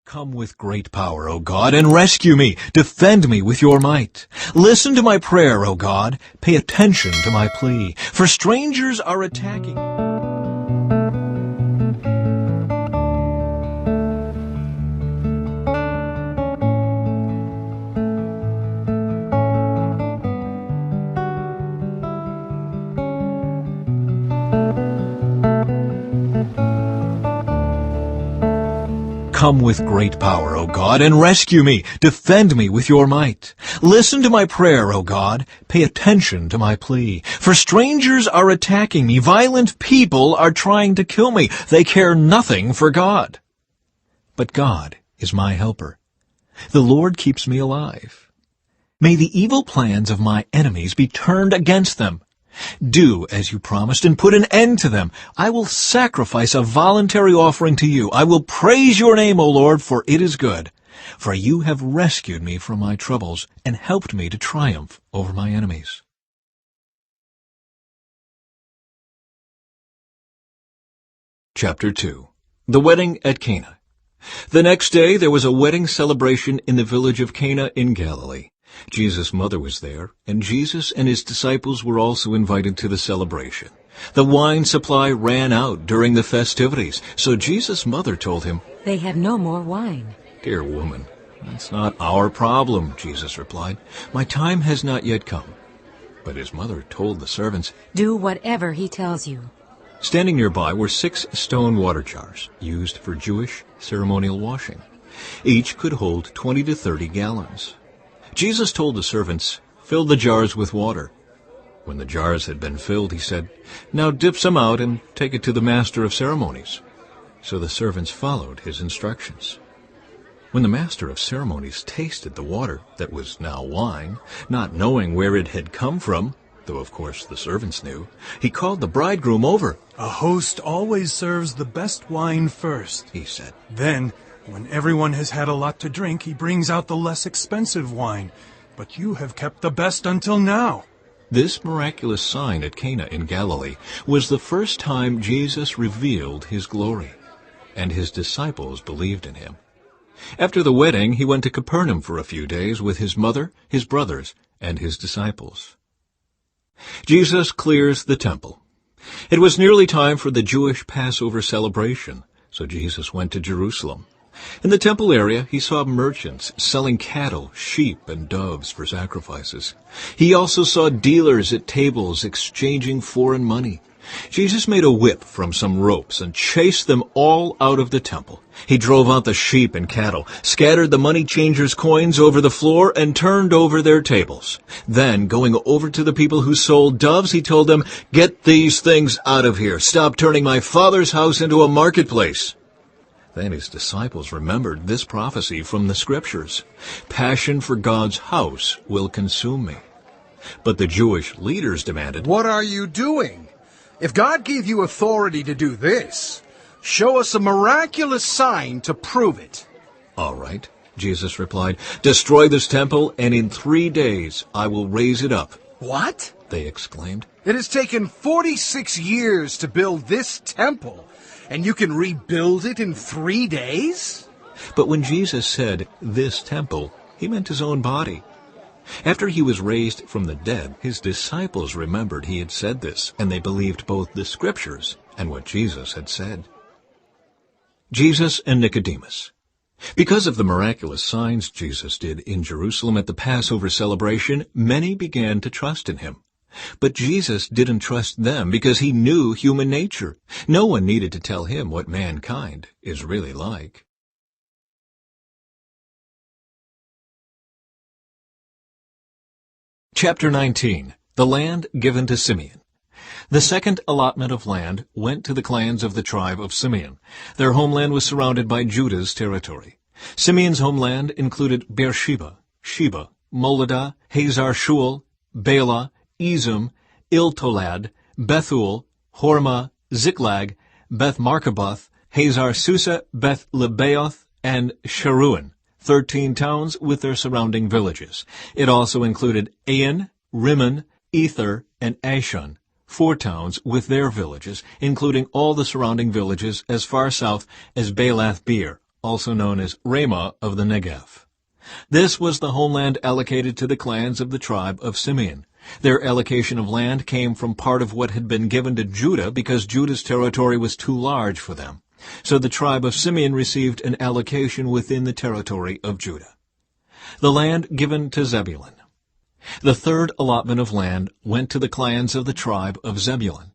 Come with great power, O God, and rescue me. Defend me with your might. Listen to my prayer, O God. Pay attention to my plea, for strangers are attacking me. Come with great power, O God, and rescue me. Defend me with your might. Listen to my prayer, O God. Pay attention to my plea. For strangers are attacking me. Violent people are trying to kill me. They care nothing for God. But God is my helper. The Lord keeps me alive. May the evil plans of my enemies be turned against them. Do as you promised and put an end to them. I will sacrifice a voluntary offering to you. I will praise your name, O Lord, for it is good. For you have rescued me from my troubles and helped me to triumph over my enemies. Chapter 2. The Wedding at Cana. The next day there was a wedding celebration in the village of Cana in Galilee. Jesus' mother was there, and Jesus and his disciples were also invited to the celebration. The wine supply ran out during the festivities, so Jesus' mother told him, "They have no more wine." "Dear woman, that's not our problem," Jesus replied. "My time has not yet come." But his mother told the servants, "Do whatever he tells you." Standing nearby were 6 stone water jars, used for Jewish ceremonial washing. Each could hold 20 to 30 gallons. Jesus told the servants, "Fill the jars with water." When the jars had been filled, he said, "Now dip some out and take it to the master of ceremonies." So the servants followed his instructions. When the master of ceremonies tasted the water that was now wine, not knowing where it had come from, though of course the servants knew, he called the bridegroom over. "A host always serves the best wine first," he said. "Then, when everyone has had a lot to drink, he brings out the less expensive wine. But you have kept the best until now." This miraculous sign at Cana in Galilee was the first time Jesus revealed his glory, and his disciples believed in him. After the wedding, he went to Capernaum for a few days with his mother, his brothers, and his disciples. Jesus clears the temple. It was nearly time for the Jewish Passover celebration, so Jesus went to Jerusalem. In the temple area, he saw merchants selling cattle, sheep, and doves for sacrifices. He also saw dealers at tables exchanging foreign money. Jesus made a whip from some ropes and chased them all out of the temple. He drove out the sheep and cattle, scattered the money changers' coins over the floor, and turned over their tables. Then, going over to the people who sold doves, he told them, "Get these things out of here. Stop turning my Father's house into a marketplace." Then his disciples remembered this prophecy from the Scriptures. "Passion for God's house will consume me." But the Jewish leaders demanded, "What are you doing? If God gave you authority to do this, show us a miraculous sign to prove it." "All right," Jesus replied. "Destroy this temple, and in 3 days I will raise it up." "What?" they exclaimed. "It has taken 46 years to build this temple, and you can rebuild it in 3 days?" But when Jesus said, "this temple," he meant his own body. After he was raised from the dead, his disciples remembered he had said this, and they believed both the Scriptures and what Jesus had said. Jesus and Nicodemus. Because of the miraculous signs Jesus did in Jerusalem at the Passover celebration, many began to trust in him. But Jesus didn't trust them because he knew human nature. No one needed to tell him what mankind is really like. Chapter 19. The Land Given to Simeon. The second allotment of land went to the clans of the tribe of Simeon. Their homeland was surrounded by Judah's territory. Simeon's homeland included Beersheba, Sheba, Moladah, Hazar-Shual, Baalah, Ezem, Iltolad, Bethul, Hormah, Ziklag, Beth-Markaboth, Hazar-Susa, Beth-Lebaoth, and Sharuan, 13 towns with their surrounding villages. It also included Ain, Rimmon, Ether, and Ashon, 4 towns with their villages, including all the surrounding villages as far south as Baalath-Beer, also known as Ramah of the Negev. This was the homeland allocated to the clans of the tribe of Simeon. Their allocation of land came from part of what had been given to Judah because Judah's territory was too large for them. So the tribe of Simeon received an allocation within the territory of Judah. The land given to Zebulun. The third allotment of land went to the clans of the tribe of Zebulun.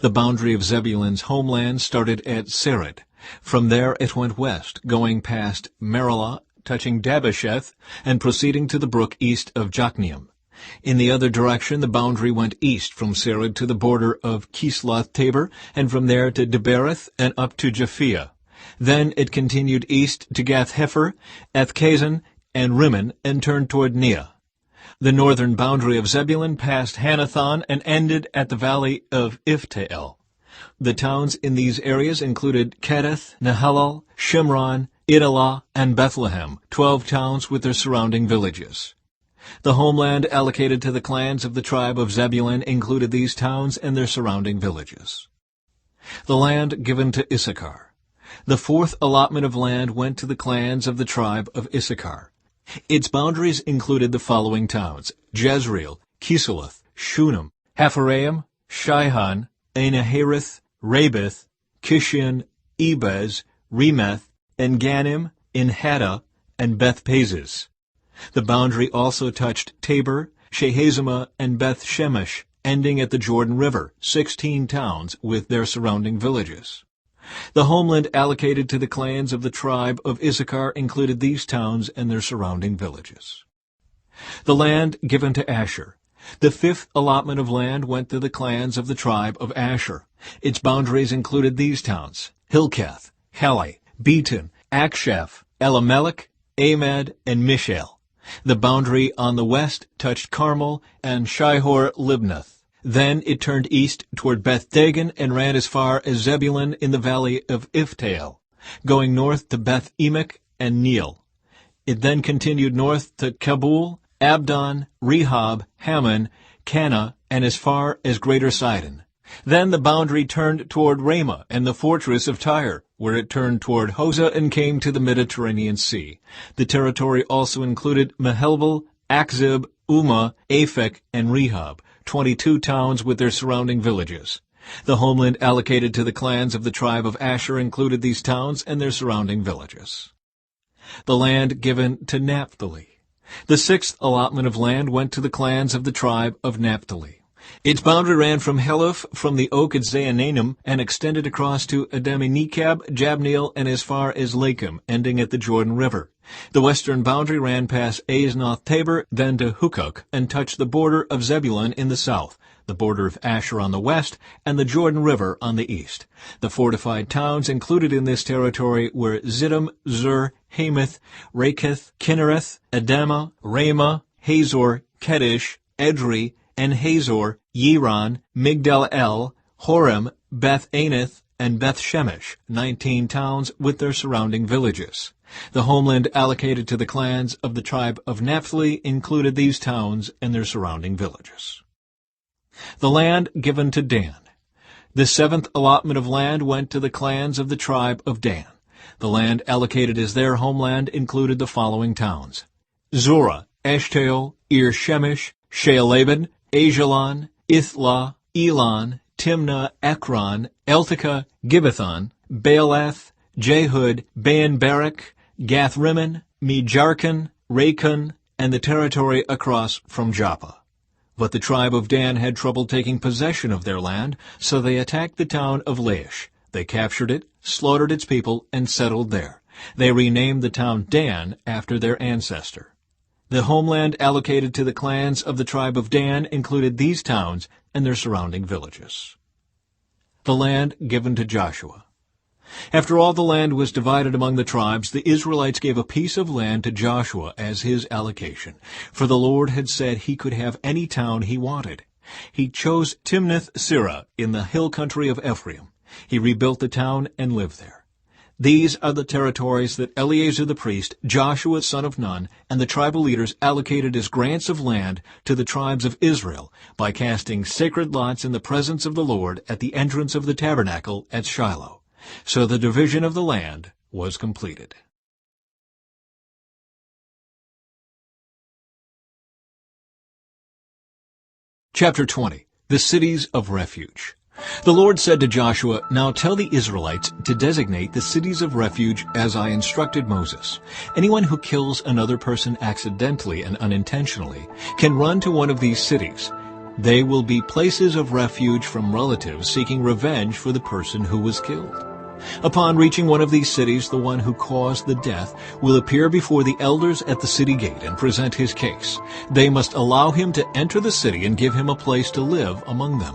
The boundary of Zebulun's homeland started at Sered. From there it went west, going past Merilah, touching Dabbesheth, and proceeding to the brook east of Jokneam. In the other direction, the boundary went east from Sered to the border of Kisloth-Tabor, and from there to Debereth and up to Japhia. Then it continued east to Gath-Hepher, Ethkazan, and Rimmon, and turned toward Neah. The northern boundary of Zebulun passed Hanathon and ended at the valley of Iftael. The towns in these areas included Kedeth, Nahalal, Shimron, Idalah, and Bethlehem, 12 towns with their surrounding villages. The homeland allocated to the clans of the tribe of Zebulun included these towns and their surrounding villages. The land given to Issachar. The fourth allotment of land went to the clans of the tribe of Issachar. Its boundaries included the following towns: Jezreel, Kisloth, Shunem, Hapharaim, Shihon, Anahareth, Rabith, Kishion, Ebez, Remeth, En-Ganim, Enhaddah, and Beth-Pazez. The boundary also touched Tabor, Shehazimah, and Beth-Shemesh, ending at the Jordan River, 16 towns with their surrounding villages. The homeland allocated to the clans of the tribe of Issachar included these towns and their surrounding villages. The land given to Asher. The fifth allotment of land went to the clans of the tribe of Asher. Its boundaries included these towns: Hilkath, Helai, Beton, Akshaph, Elimelech, Amad, and Mishael. The boundary on the west touched Carmel and Shihor-Libnath. Then it turned east toward Beth-Dagon and ran as far as Zebulun in the valley of Iftael, going north to Beth-Emek and Neiel. It then continued north to Kabul, Abdon, Rehob, Hammon, Cana, and as far as Greater Sidon. Then the boundary turned toward Ramah and the fortress of Tyre, where it turned toward Hosah and came to the Mediterranean Sea. The territory also included Mehelbel, Akzib, Umah, Aphek, and Rehob, 22 towns with their surrounding villages. The homeland allocated to the clans of the tribe of Asher included these towns and their surrounding villages. The land given to Naphtali. The sixth allotment of land went to the clans of the tribe of Naphtali. Its boundary ran from Heleph, from the oak at Zaananim, and extended across to Adami-Nekab, Jabneel, and as far as Lakim, ending at the Jordan River. The western boundary ran past Aznoth-Tabor, then to Hukok, and touched the border of Zebulun in the south, the border of Asher on the west, and the Jordan River on the east. The fortified towns included in this territory were Ziddim, Zur, Hamath, Raketh, Kinnereth, Adamah, Ramah, Hazor, Kedesh, Edrei, and Hazor, Yiron, Migdal-El, Horem, Beth-Anath, and Beth-Shemesh, 19 towns with their surrounding villages. The homeland allocated to the clans of the tribe of Naphtali included these towns and their surrounding villages. The land given to Dan. The seventh allotment of land went to the clans of the tribe of Dan. The land allocated as their homeland included the following towns: Zorah, Eshtaol, Ir-Shemesh, Shealaban, Ajalon, Ithlah, Elon, Timnah, Ekron, Eltekah, Gibbethon, Baalath, Jehud, Baal-Barak, Gath-Rimmon, Mejarkon, Rakon, and the territory across from Joppa. But the tribe of Dan had trouble taking possession of their land, so they attacked the town of Laish. They captured it, slaughtered its people, and settled there. They renamed the town Dan after their ancestor. The homeland allocated to the clans of the tribe of Dan included these towns and their surrounding villages. The land given to Joshua. After all the land was divided among the tribes, the Israelites gave a piece of land to Joshua as his allocation, for the Lord had said he could have any town he wanted. He chose Timnath-Serah in the hill country of Ephraim. He rebuilt the town and lived there. These are the territories that Eleazar the priest, Joshua son of Nun, and the tribal leaders allocated as grants of land to the tribes of Israel by casting sacred lots in the presence of the Lord at the entrance of the tabernacle at Shiloh. So the division of the land was completed. Chapter 20. The Cities of Refuge. The Lord said to Joshua, "Now tell the Israelites to designate the cities of refuge as I instructed Moses. Anyone who kills another person accidentally and unintentionally can run to one of these cities. They will be places of refuge from relatives seeking revenge for the person who was killed. Upon reaching one of these cities, the one who caused the death will appear before the elders at the city gate and present his case. They must allow him to enter the city and give him a place to live among them.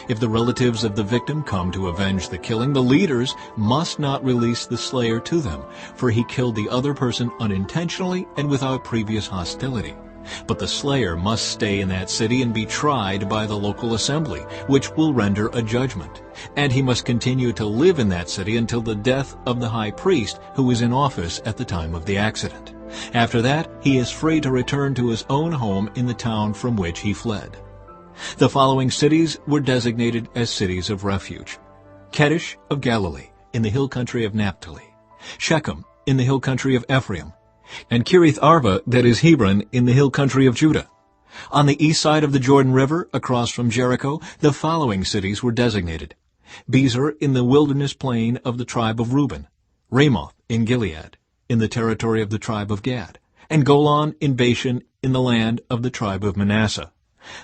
If the relatives of the victim come to avenge the killing, the leaders must not release the slayer to them, for he killed the other person unintentionally and without previous hostility. But the slayer must stay in that city and be tried by the local assembly, which will render a judgment. And he must continue to live in that city until the death of the high priest who was in office at the time of the accident. After that, he is free to return to his own home in the town from which he fled." The following cities were designated as cities of refuge: Kedesh of Galilee, in the hill country of Naphtali; Shechem, in the hill country of Ephraim; and Kirith Arba, that is Hebron, in the hill country of Judah. On the east side of the Jordan River, across from Jericho, the following cities were designated: Bezer, in the wilderness plain of the tribe of Reuben; Ramoth in Gilead, in the territory of the tribe of Gad; and Golan in Bashan, in the land of the tribe of Manasseh.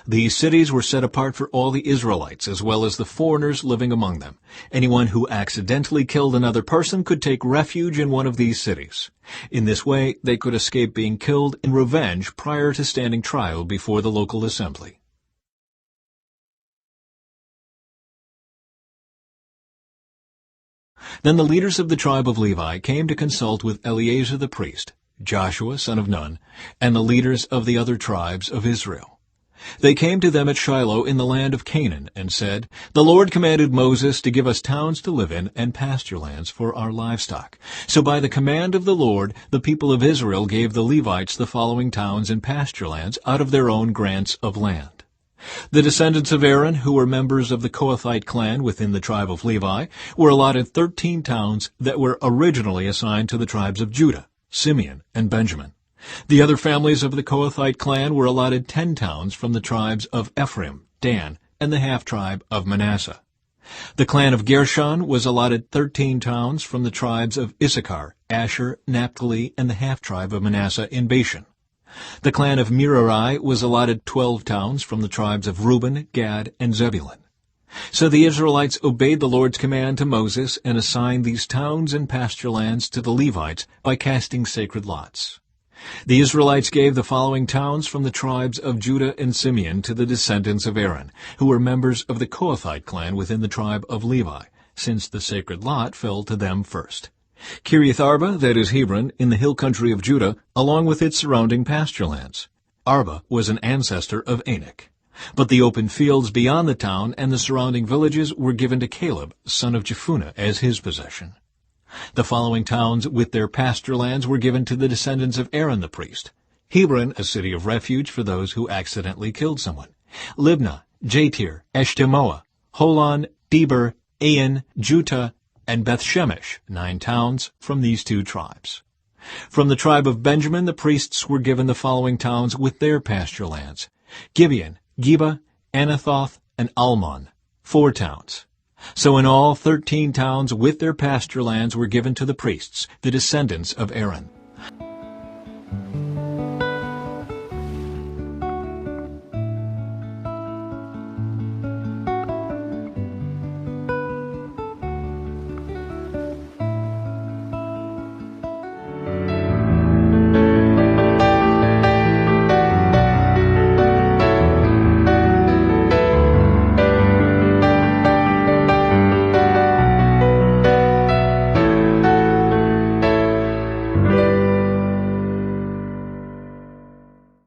These cities were set apart for all the Israelites, as well as the foreigners living among them. Anyone who accidentally killed another person could take refuge in one of these cities. In this way, they could escape being killed in revenge prior to standing trial before the local assembly. Then the leaders of the tribe of Levi came to consult with Eleazar the priest, Joshua son of Nun, and the leaders of the other tribes of Israel. They came to them at Shiloh in the land of Canaan and said, "The Lord commanded Moses to give us towns to live in and pasture lands for our livestock. So by the command of the Lord, the people of Israel gave the Levites the following towns and pasture lands out of their own grants of land. The descendants of Aaron, who were members of the Kohathite clan within the tribe of Levi, were allotted 13 towns that were originally assigned to the tribes of Judah, Simeon, and Benjamin. The other families of the Kohathite clan were allotted 10 towns from the tribes of Ephraim, Dan, and the half-tribe of Manasseh. The clan of Gershon was allotted 13 towns from the tribes of Issachar, Asher, Naphtali, and the half-tribe of Manasseh in Bashan. The clan of Merari was allotted 12 towns from the tribes of Reuben, Gad, and Zebulun. So the Israelites obeyed the Lord's command to Moses and assigned these towns and pasture lands to the Levites by casting sacred lots. The Israelites gave the following towns from the tribes of Judah and Simeon to the descendants of Aaron, who were members of the Kohathite clan within the tribe of Levi, since the sacred lot fell to them first: Kirith Arba, that is Hebron, in the hill country of Judah, along with its surrounding pasture lands. Arba was an ancestor of Anak. But the open fields beyond the town and the surrounding villages were given to Caleb, son of Jephunneh, as his possession. The following towns with their pasture lands were given to the descendants of Aaron the priest: Hebron, a city of refuge for those who accidentally killed someone; Libnah, Jatir, Eshtemoa, Holon, Deber, Ain, Juttah, and Beth-Shemesh, 9 towns from these 2 tribes. From the tribe of Benjamin, the priests were given the following towns with their pasture lands: Gibeon, Geba, Anathoth, and Almon, 4 towns. So in all, 13 towns with their pasture lands were given to the priests, the descendants of Aaron.